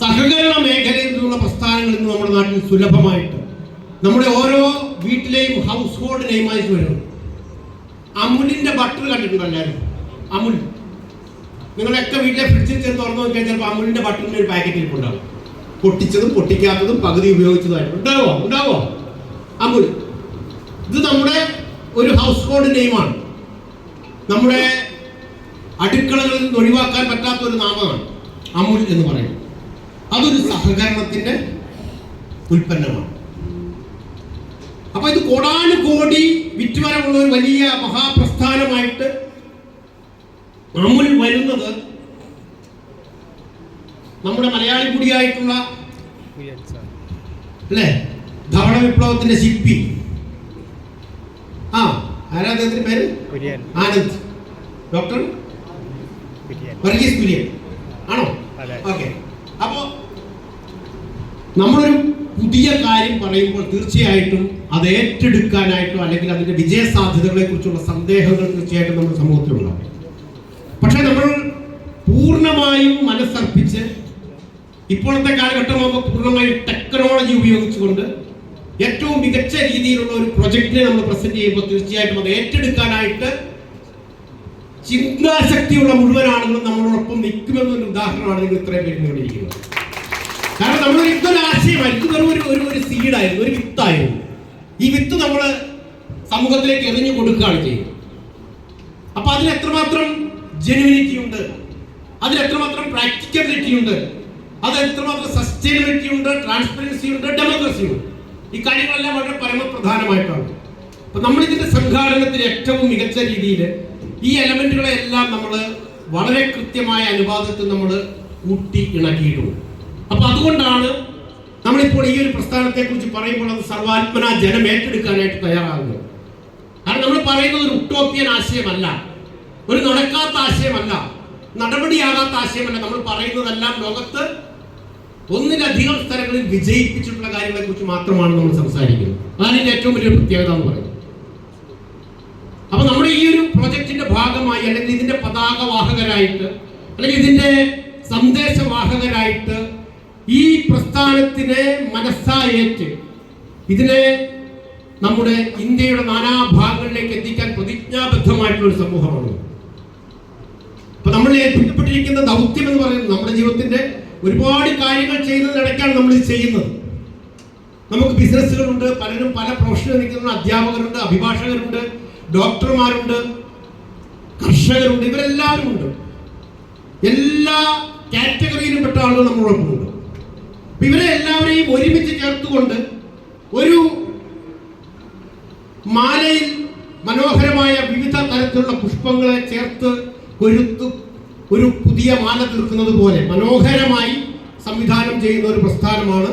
സഹകരണ മേഖലയിൽ നിന്നുള്ള പ്രസ്ഥാനങ്ങൾ ഇന്ന് നമ്മുടെ നാട്ടിൽ സുലഭമായിട്ട് നമ്മുടെ ഓരോ വീട്ടിലെയും ഹൗസ് ഹോൾഡ് നെയിമായിട്ട് വരുന്നു. അമുലിന്റെ ബട്ടർ കണ്ടിട്ടുണ്ടോ എല്ലാവരും? അമുൽ നിങ്ങളൊക്കെ വീട്ടിലെ ഫ്രിഡ്ജിൽ ചെന്ന് തുറന്നു നോക്കിയാൽ ചിലപ്പോൾ അമുലിന്റെ ബട്ടറിന്റെ ഒരു പാക്കറ്റിൽ ഉണ്ടാവും. പൊട്ടിച്ചതും പൊട്ടിക്കാത്തതും പകുതി ഉപയോഗിച്ചതുമായിട്ട് ഉണ്ടാവോ അമുൽ. ഇത് നമ്മുടെ ഒരു ഹൗസ് ഹോൾഡ് നെയിമാണ്. നമ്മുടെ അടുക്കളകളിൽ നിന്ന് ഒഴിവാക്കാൻ പറ്റാത്ത ഒരു നാമമാണ് അമുൽ എന്ന് പറയുന്നത്. അതൊരു സഹകരണത്തിന്റെ ഉൽപ്പന്നമാണ്. അപ്പൊ ഇത് കോടാനുകോടി വിറ്റുവരവുള്ള ഒരു വലിയ മഹാപ്രസ്ഥാനമായിട്ട് അമുൽ വരുന്നത് നമ്മുടെ മലയാളി കൂടിയായിട്ടുള്ള അല്ലേ ധവള വിപ്ലവത്തിന്റെ ശില്പി ആരാ അദ്ദേഹത്തിന്റെ പേര്? ആനന്ദ്, ഡോക്ടർ വർഗീസ് കുര്യൻ ആണോ? ഓക്കെ. അപ്പോ നമ്മളൊരു പുതിയ കാര്യം പറയുമ്പോൾ തീർച്ചയായിട്ടും അത് ഏറ്റെടുക്കാനായിട്ടോ അല്ലെങ്കിൽ അതിന്റെ വിജയ സാധ്യതകളെ കുറിച്ചുള്ള സന്ദേഹങ്ങൾ തീർച്ചയായിട്ടും നമ്മുടെ സമൂഹത്തിലുണ്ടാവും. പക്ഷെ നമ്മൾ പൂർണ്ണമായും മനസ്സർപ്പിച്ച് ഇപ്പോഴത്തെ കാലഘട്ടമാകുമ്പോൾ പൂർണ്ണമായും ടെക്നോളജി ഉപയോഗിച്ചുകൊണ്ട് ഏറ്റവും മികച്ച രീതിയിലുള്ള ഒരു പ്രൊജക്റ്റിനെ നമ്മൾ പ്രസന്റ് ചെയ്യുമ്പോൾ തീർച്ചയായിട്ടും അത് ഏറ്റെടുക്കാനായിട്ട് ചിന്താശക്തിയുള്ള മുഴുവൻ ആളുകളും നമ്മളോടൊപ്പം നിൽക്കുമെന്നൊരു ഉദാഹരണമാണ് നിങ്ങൾ ഇത്രയും പേര് നേടിയിരിക്കുന്നത്. കാരണം നമ്മൾ ഇതൊരു ആശയമായിരുന്നു, ഇതൊരു ഒരു സീഡായിരുന്നു, ഒരു വിത്തായിരുന്നു. ഈ വിത്ത് നമ്മൾ സമൂഹത്തിലേക്ക് എറിഞ്ഞു കൊടുക്കുകയാണ് ചെയ്യുന്നത്. അപ്പൊ അതിൽ എത്രമാത്രം ജെനുവിനിറ്റി ഉണ്ട്, അതിൽ എത്രമാത്രം പ്രാക്ടിക്കബിലിറ്റി ഉണ്ട്, അത് എത്രമാത്രം സസ്റ്റൈനബിലിറ്റി ഉണ്ട്, ട്രാൻസ്പെറൻസി ഉണ്ട്, ഡെമോക്രസി ഉണ്ട്. ഈ കാര്യങ്ങളെല്ലാം വളരെ പരമപ്രധാനമായിട്ടാണ്. അപ്പൊ നമ്മൾ ഇതിന്റെ സംഘാടനത്തിൽ ഏറ്റവും മികച്ച രീതിയിൽ ഈ എലമെന്റുകളെ എല്ലാം നമ്മൾ വളരെ കൃത്യമായ അനുപാതത്തിൽ നമ്മൾ കൂട്ടി ഇണക്കിയിട്ടുണ്ട്. അപ്പൊ അതുകൊണ്ടാണ് നമ്മളിപ്പോൾ ഈ ഒരു പ്രസ്ഥാനത്തെ കുറിച്ച് പറയുമ്പോൾ അത് സർവാത്മന ജനം ഏറ്റെടുക്കാനായിട്ട് തയ്യാറാകുന്നത്. കാരണം നമ്മൾ പറയുന്നത് ഒരു ഉട്ടോപ്യൻ ആശയമല്ല, ഒരു നടക്കാത്ത ആശയമല്ല, നടപടിയാകാത്ത ആശയമല്ല. നമ്മൾ പറയുന്നതെല്ലാം ലോകത്ത് ഒന്നിലധികം സ്ഥലങ്ങളിൽ വിജയിപ്പിച്ചിട്ടുള്ള കാര്യങ്ങളെ കുറിച്ച് മാത്രമാണ് നമ്മൾ സംസാരിക്കുന്നത്. അതാണ് ഇതിന്റെ ഏറ്റവും വലിയ പ്രത്യേകത എന്ന് പറയുന്നത്. അപ്പൊ നമ്മുടെ ഈ ഒരു പ്രൊജക്ടിന്റെ ഭാഗമായി അല്ലെങ്കിൽ ഇതിന്റെ പതാകവാഹകരായിട്ട് അല്ലെങ്കിൽ ഇതിന്റെ സന്ദേശവാഹകരായിട്ട് ഈ പ്രസ്ഥാനത്തിനെ മനസ്സായേറ്റ് ഇതിനെ നമ്മുടെ ഇന്ത്യയുടെ നാനാഭാഗങ്ങളിലേക്ക് എത്തിക്കാൻ പ്രതിജ്ഞാബദ്ധമായിട്ടുള്ള ഒരു സമൂഹമാണ്. അപ്പൊ നമ്മൾ ഏൽപ്പിക്കപ്പെട്ടിരിക്കുന്ന ദൗത്യം എന്ന് പറയുന്നത് നമ്മുടെ ജീവിതത്തിന്റെ ഒരുപാട് കാര്യങ്ങൾ ചെയ്യുന്നതിനിടയ്ക്കാണ് നമ്മൾ ഇത് ചെയ്യുന്നത്. നമുക്ക് ബിസിനസ്സുകളുണ്ട്, പലരും പല പ്രൊഫഷനിൽ നിൽക്കുന്ന അധ്യാപകരുണ്ട്, അഭിഭാഷകരുണ്ട്, ഡോക്ടർമാരുണ്ട്, കർഷകരുണ്ട്, ഇവരെല്ലാവരും ഉണ്ട്. എല്ലാ കാറ്റഗറിയിലും പെട്ട ആളുകൾ നമ്മളോടൊപ്പമുണ്ട്. ഇവരെ എല്ലാവരെയും ഒരുമിച്ച് ചേർത്തുകൊണ്ട് ഒരു മാലയിൽ മനോഹരമായ വിവിധ തരത്തിലുള്ള പുഷ്പങ്ങളെ ചേർത്ത് കൊരുത്ത് ഒരു പുതിയ മാല തീർക്കുന്നത് പോലെ മനോഹരമായി സംവിധാനം ചെയ്യുന്ന ഒരു പ്രസ്ഥാനമാണ്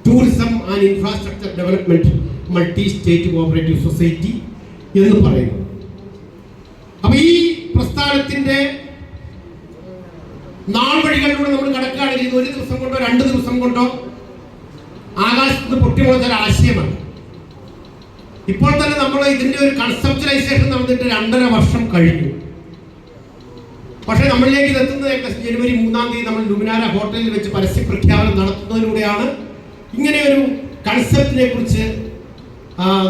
tourism and infrastructure development multi state cooperative society എന്ന് പറയുന്നത്. അപ്പൊ ഈ പ്രസ്ഥാനത്തിന്റെ നാൾ വഴികളിലൂടെ നമ്മൾ കടക്കുകയാണെങ്കിൽ ഒരു ദിവസം കൊണ്ടോ 2 ദിവസം കൊണ്ടോ ആകാശത്ത് പൊട്ടിമുളച്ച ആശയമല്ല. ഇപ്പോൾ തന്നെ നമ്മൾ ഇതിന്റെ ഒരു കൺസെപ്റ്റലൈസേഷൻ നടന്നിട്ട് 2.5 വർഷം കഴിഞ്ഞു. പക്ഷെ നമ്മളിലേക്ക് ഇത് എത്തുന്നത് ഏകദേശം ജനുവരി 3-ാം തീയതി നമ്മൾ ലുമിനാര ഹോട്ടലിൽ വെച്ച് പരസ്യ പ്രഖ്യാപനം നടത്തുന്നതിലൂടെയാണ് ഇങ്ങനെയൊരു കൺസെപ്റ്റിനെ കുറിച്ച്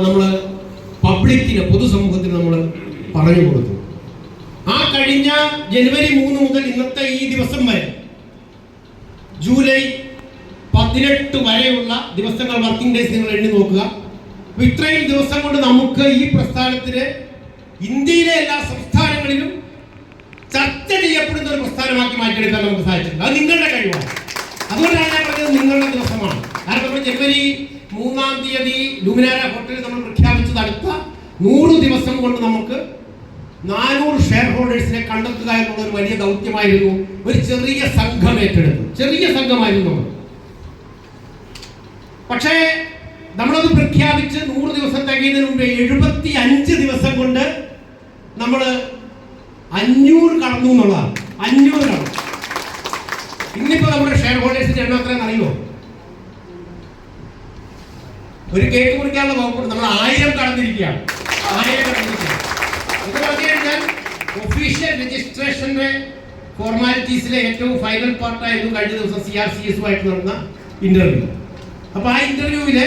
നമ്മൾ പബ്ലിക്കിന് പൊതുസമൂഹത്തിന് നമ്മൾ പറഞ്ഞു കൊടുത്തു. ആ കഴിഞ്ഞ ജനുവരി 3 മുതൽ ഇന്നത്തെ ഈ ദിവസം വരെ ജൂലൈ 18 വരെയുള്ള ദിവസങ്ങൾ, വർക്കിംഗ് ഡേയ്സ് നിങ്ങൾ എണ്ണി നോക്കുക. ഇത്രയും ദിവസം കൊണ്ട് നമുക്ക് ഈ പ്രസ്ഥാനത്തിന് ഇന്ത്യയിലെ എല്ലാ സംസ്ഥാനങ്ങളിലും ചർച്ച ചെയ്യപ്പെടുന്ന ഒരു പ്രസ്ഥാനമാക്കി മാറ്റിയെടുക്കാൻ നമുക്ക് സാധിച്ചിട്ടുണ്ട്. അത് നിങ്ങളുടെ കഴിവാണ്. അതുകൊണ്ടാണ് ഞാൻ പറഞ്ഞത് നിങ്ങളുടെ ദിവസമാണ്. കാരണം നമ്മൾ ജനുവരി 3-ാം തീയതി ലുമിനാര ഹോട്ടലിൽ നമ്മൾ പ്രഖ്യാപിച്ചത് അടുത്ത 100 ദിവസം കൊണ്ട് നമുക്ക് 400 ഷെയർ ഹോൾഡേഴ്സിനെ കണ്ടെത്തുക എന്നുള്ള ഒരു വലിയ ദൗത്യമായിരുന്നു. ഒരു ചെറിയ സംഘം ഏറ്റെടുത്തു, ചെറിയ സംഘമായിരുന്നു നമ്മൾ. പക്ഷേ നമ്മളത് പ്രഖ്യാപിച്ച് 100 ദിവസം തികയുന്നതിന് മുമ്പ് 75 ദിവസം കൊണ്ട് നമ്മൾ 500 കടന്നു എന്നുള്ളതാണ്. 500 കടന്നു. ഇന്നിപ്പോ നമ്മുടെ ഷെയർ ഹോൾഡേഴ്സിന്റെ എണ്ണം എത്രയെന്ന് അറിയുമോ? ഒരു കേക്ക് മുറിക്കാനുള്ള വകുപ്പ് നമ്മൾ 1000 കടന്നിരിക്കുകയാണ്. 1000 കടന്നിരിക്കുകയാണ്. ഇത് പറഞ്ഞു കഴിഞ്ഞാൽ ഒഫീഷ്യൽ രജിസ്ട്രേഷന്റെ ഫോർമാലിറ്റീസിലെ ഏറ്റവും ഫൈനൽ പാർട്ടായിരുന്നു കഴിഞ്ഞ ദിവസം CRCS-ഉമായിട്ട് നടന്ന ഇന്റർവ്യൂ. അപ്പൊ ആ ഇന്റർവ്യൂവില്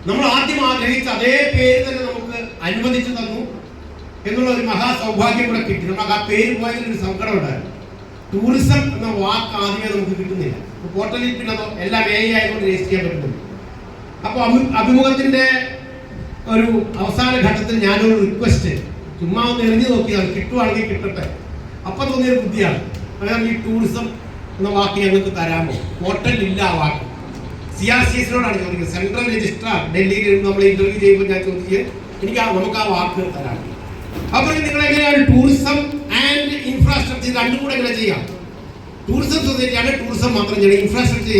നമ്മൾ ആദ്യം ആഗ്രഹിച്ച അതേ പേര് തന്നെ നമുക്ക് അനുവദിച്ചു തന്നു എന്നുള്ള ഒരു മഹാസൗഭാഗ്യം കൂടെ കിട്ടി. നമുക്ക് ആ പേര് പോയതിലൊരു സങ്കടം ഉണ്ടായിരുന്നു. ടൂറിസം എന്ന വാക്ക് ആദ്യമേ നമുക്ക് കിട്ടുന്നില്ല. പോർട്ടലിൽ പിന്നെ എല്ലാം ആയതുകൊണ്ട് രജിസ്റ്റർ ചെയ്യാൻ പറ്റുന്നുണ്ട്. അപ്പോൾ അഭിമുഖത്തിന്റെ ഒരു അവസാന ഘട്ടത്തിൽ ഞാനൊരു റിക്വസ്റ്റ് ചുമ്മാ ഒന്ന് എറിഞ്ഞു നോക്കിയതാണ്, കിട്ടുവാണെങ്കിൽ കിട്ടട്ടെ. അപ്പം തോന്നിയൊരു ബുദ്ധിയാണ്, അതായത് ഈ ടൂറിസം എന്ന വാക്ക് ഞങ്ങൾക്ക് തരാമോ? പോർട്ടലില്ല ആ വാക്ക്. CRCS-നോടാണ് ചോദിക്കുന്നത്. സെൻട്രൽ രജിസ്ട്രാർ ഡൽഹിയിൽ നമ്മൾ ഇന്റർവ്യൂ ചെയ്യുമ്പോൾ ഞാൻ ചോദിച്ചത് നമുക്ക് ആ വാക്ക് തരാം. അപ്പോൾ നിങ്ങൾ എങ്ങനെയാണ് ടൂറിസം ആൻഡ് ഇൻഫ്രാസ്ട്രക്ചർ രണ്ടും കൂടെ എങ്ങനെ ചെയ്യാം? ടൂറിസം സൊസൈറ്റിയാണ്, ടൂറിസം മാത്രം ചെയ്യണം. ഇൻഫ്രാസ്ട്രക്ചർ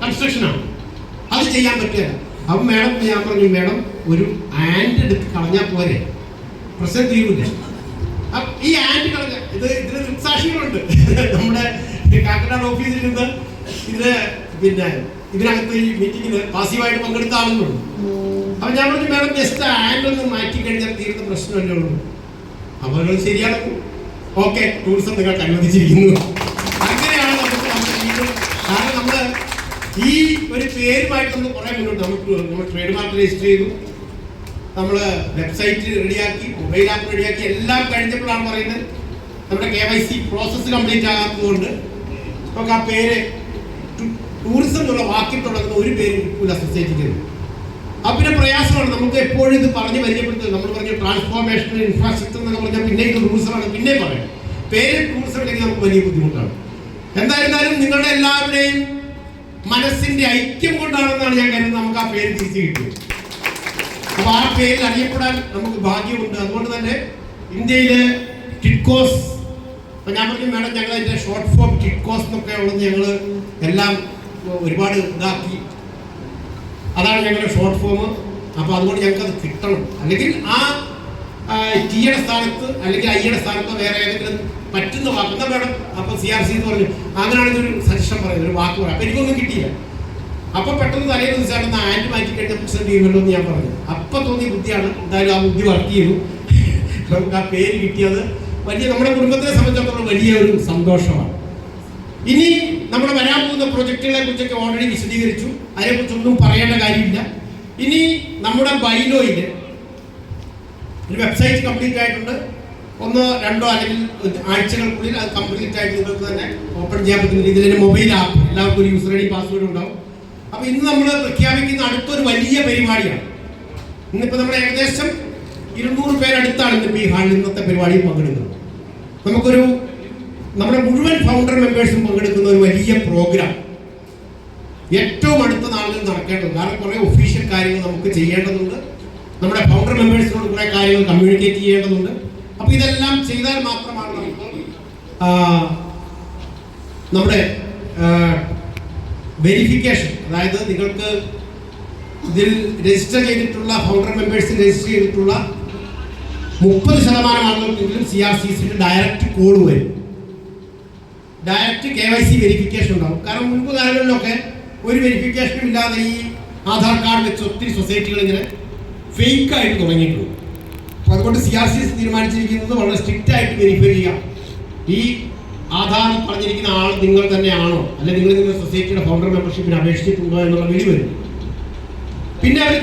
കൺസ്ട്രക്ഷനാണ്, അത് ചെയ്യാൻ പറ്റില്ല. അപ്പം മാഡം ഞാൻ പറഞ്ഞു, മാഡം ഒരു ആൻഡ് എടുത്ത് കളഞ്ഞാൽ പോരെ, പ്രശ്നം തീരുമില്ല. ഈ ആൻഡ് കളഞ്ഞ ഇതിന് ദൃക്സാക്ഷികളുണ്ട്. നമ്മുടെ കാക്കനാട് ഓഫീസിൽ നിന്ന് ഇതിനകത്ത് ഈ മീറ്റിങ്ങിന് പാസീവായിട്ട് പങ്കെടുത്ത ആളുകളുണ്ട്. അപ്പൊ ഞാൻ പറഞ്ഞു, മാഡം ജസ്റ്റ് ആൻഡ് ഒന്ന് മാറ്റി കഴിഞ്ഞാൽ തീരുന്ന പ്രശ്നമല്ലേ ഉള്ളൂ. അപ്പൊ ശരിയാണ്, ഓക്കെ, ടൂറിസം നിങ്ങൾക്ക് അനുവദിച്ചിരിക്കുന്നു. അങ്ങനെയാണ് കാരണം നമ്മള് ഈ ഒരു പേരുമായിട്ടൊന്ന് കുറെ മുന്നോട്ട് നമ്മൾ ട്രേഡ് മാർക്ക് രജിസ്റ്റർ ചെയ്തു, നമ്മൾ വെബ്സൈറ്റ് റെഡിയാക്കി, മൊബൈൽ ആപ്പ് റെഡിയാക്കി, എല്ലാം കഴിഞ്ഞപ്പോഴാണ് പറയുന്നത് നമ്മുടെ KYC പ്രോസസ്സ് കംപ്ലീറ്റ് ആകാത്തതുകൊണ്ട് നമുക്ക് ആ പേര് ടൂറിസം എന്നുള്ള വാക്കിൽ തുടങ്ങുന്ന ഒരു പേര് കിട്ടൂല സൊസൈറ്റിക്ക്. അപ്പം പിന്നെ പ്രയാസമാണ്. നമുക്ക് എപ്പോഴും ഇത് പറഞ്ഞ് പരിചയപ്പെടുത്തുന്നത്. നമ്മൾ പറഞ്ഞ ട്രാൻസ്ഫോർമേഷൻ ഇൻഫ്രാസ്ട്രക്ചർ എന്നൊക്കെ പറഞ്ഞാൽ പിന്നെ ഇത് ടൂറിസമാണ്, പിന്നെ പറയാം. പേര് ടൂറിസം ഇല്ലെങ്കിൽ നമുക്ക് വലിയ ബുദ്ധിമുട്ടാണ്. എന്തായിരുന്നാലും നിങ്ങളുടെ എല്ലാവരുടെയും മനസ്സിന്റെ ഐക്യം കൊണ്ടാണെന്നാണ് ഞാൻ കരുതുന്നത് നമുക്ക് ആ പേര് തിരിച്ചു കിട്ടുന്നത്. അപ്പൊ ആ പേരിൽ അറിയപ്പെടാൻ നമുക്ക് ഭാഗ്യമുണ്ട്. അതുകൊണ്ട് തന്നെ ഇന്ത്യയിലെ ടിഡ്കോസ്, അപ്പൊ ഞാൻ പറഞ്ഞു മാഡം ഞങ്ങൾ അതിന്റെ ഷോർട്ട് ഫോം ടിഡ്കോസ് എന്നൊക്കെ ഉള്ളത് ഞങ്ങൾ എല്ലാം ഒരുപാട് ഇതാക്കി, അതാണ് ഞങ്ങളുടെ ഷോർട്ട് ഫോം. അപ്പൊ അതുകൊണ്ട് ഞങ്ങൾക്ക് അത് കിട്ടണം. അല്ലെങ്കിൽ ആ ടിയുടെ സ്ഥാനത്ത് അല്ലെങ്കിൽ ഐയുടെ സ്ഥാനത്തോ വേറെ ഏതെങ്കിലും പറ്റുന്ന വാക്ക് എന്താ വേണം. അപ്പൊ CRC എന്ന് പറഞ്ഞു, അങ്ങനെയാണെങ്കിൽ ഒരു സജഷൻ പറയുന്നത്, ഒരു വാക്ക് പറയാം. അപ്പൊ എനിക്കൊന്നും കിട്ടിയില്ല. അപ്പൊ പെട്ടെന്ന് തലേ ദിവസമാണെന്ന് ആൻഡ് മാറ്റി കഴിഞ്ഞ പ്രശ്നം ചെയ്യുമല്ലോ എന്ന് ഞാൻ പറഞ്ഞു. അപ്പൊ തോന്നിയ ബുദ്ധിയാണ്. എന്തായാലും ആ ബുദ്ധി വർക്ക് ചെയ്തു, നമുക്ക് ആ പേര് കിട്ടിയത് വലിയ നമ്മുടെ കുടുംബത്തിനെ സംബന്ധിച്ചിടത്തോളം വലിയ ഒരു സന്തോഷമാണ്. ഇനി നമ്മുടെ വരാൻ പോകുന്ന പ്രൊജക്ടുകളെ കുറിച്ചൊക്കെ ഓൾറെഡി വിശദീകരിച്ചു, അതിനെക്കുറിച്ചൊന്നും പറയേണ്ട കാര്യമില്ല. ഇനി നമ്മുടെ ബൈലോയില് ഒരു വെബ്സൈറ്റ് കംപ്ലീറ്റ് ആയിട്ടുണ്ട്. 1-2 അല്ലെങ്കിൽ ആഴ്ചകൾക്കുള്ളിൽ അത് കംപ്ലീറ്റ് ആയിട്ട് നിങ്ങൾക്ക് തന്നെ ഓപ്പൺ ചെയ്യാൻ പറ്റുന്ന രീതിയിൽ മൊബൈൽ ആപ്പ് എല്ലാവർക്കും ഒരു യൂസർ ഐഡി പാസ്വേഡ് ഉണ്ടാവും. അപ്പൊ ഇന്ന് നമ്മൾ പ്രഖ്യാപിക്കുന്ന അടുത്തൊരു വലിയ പരിപാടിയാണ്. ഇന്നിപ്പോ നമ്മുടെ ഏകദേശം 200 പേരടുത്താണ് ഇന്നിപ്പോൾ ഈ ഹാളിൽ ഇന്നത്തെ പരിപാടിയിൽ പങ്കെടുക്കുന്നത്. നമ്മുടെ മുഴുവൻ ഫൗണ്ടർ മെമ്പേഴ്സും പങ്കെടുക്കുന്ന ഒരു വലിയ പ്രോഗ്രാം ഏറ്റവും അടുത്ത നാളുകളിൽ നടക്കേണ്ടത്. കാരണം കുറെ ഒഫീഷ്യൽ കാര്യങ്ങൾ നമുക്ക് ചെയ്യേണ്ടതുണ്ട്, നമ്മുടെ ഫൗണ്ടർ മെമ്പേഴ്സിനോട് കുറെ കാര്യങ്ങൾ കമ്മ്യൂണിക്കേറ്റ് ചെയ്യേണ്ടതുണ്ട്. അപ്പൊ ഇതെല്ലാം ചെയ്താൽ മാത്രമാണ് നമുക്ക് നമ്മുടെ വെരിഫിക്കേഷൻ, അതായത് നിങ്ങൾക്ക് ഇതിൽ രജിസ്റ്റർ ചെയ്തിട്ടുള്ള ഫൗണ്ടർ മെമ്പേഴ്സിൽ രജിസ്റ്റർ ചെയ്തിട്ടുള്ള 30% ആളുകൾക്കെങ്കിലും CRCS-ന്റെ ഡയറക്റ്റ് കോഡ് വരും. ഡയറക്റ്റ് KYC വെരിഫിക്കേഷൻ ഉണ്ടാവും. കാരണം മുൻപ് കാലങ്ങളിലൊക്കെ ഒരു വെരിഫിക്കേഷനും ഇല്ലാതെ ഈ ആധാർ കാർഡ് വെച്ച് ഒത്തിരി സൊസൈറ്റികൾ ഇങ്ങനെ ഫേക്ക് ആയിട്ട് തുടങ്ങിയിട്ടുണ്ട്. അപ്പോൾ അതുകൊണ്ട് CRCS തീരുമാനിച്ചിരിക്കുന്നത് വളരെ സ്ട്രിക്റ്റ് ആയിട്ട് വെരിഫൈ ചെയ്യാം. ഈ ആധാറിൽ പറഞ്ഞിരിക്കുന്ന ആൾ നിങ്ങൾ തന്നെയാണോ, അല്ലെങ്കിൽ നിങ്ങൾ നിങ്ങളുടെ സൊസൈറ്റിയുടെ ഫൗണ്ടർ മെമ്പർഷിപ്പിന് അപേക്ഷിച്ചിട്ടുണ്ടോ എന്നുള്ള വിളി വരും. പിന്നെ അവർ